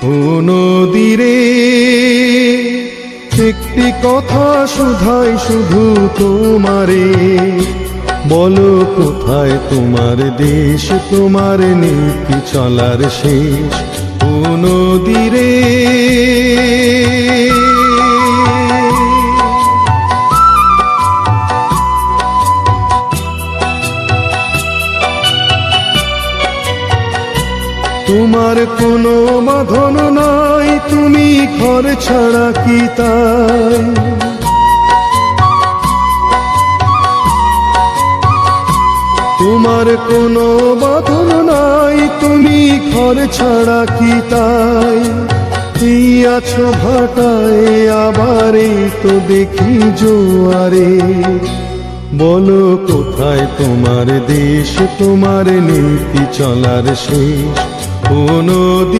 ও নদীরে একটি কথা শুধাই শুধু তোমারে, বলো কোথায় তোমার দেশ, তোমার নীতি চলার শেষ। ও নদীরে তোমার কোনো বাঁধন নাই, তুমি ঘর ছাড়া কি তাই? তোমার কোনো বাঁধন নাই, তুমি ঘর ছাড়া কি তাই? এই আছো ভাটায় আবার এই তো দেখি জোয়ারে, বলো কোথায় তোমার দেশ, তোমার নীতি চলার শেষ। ও নদী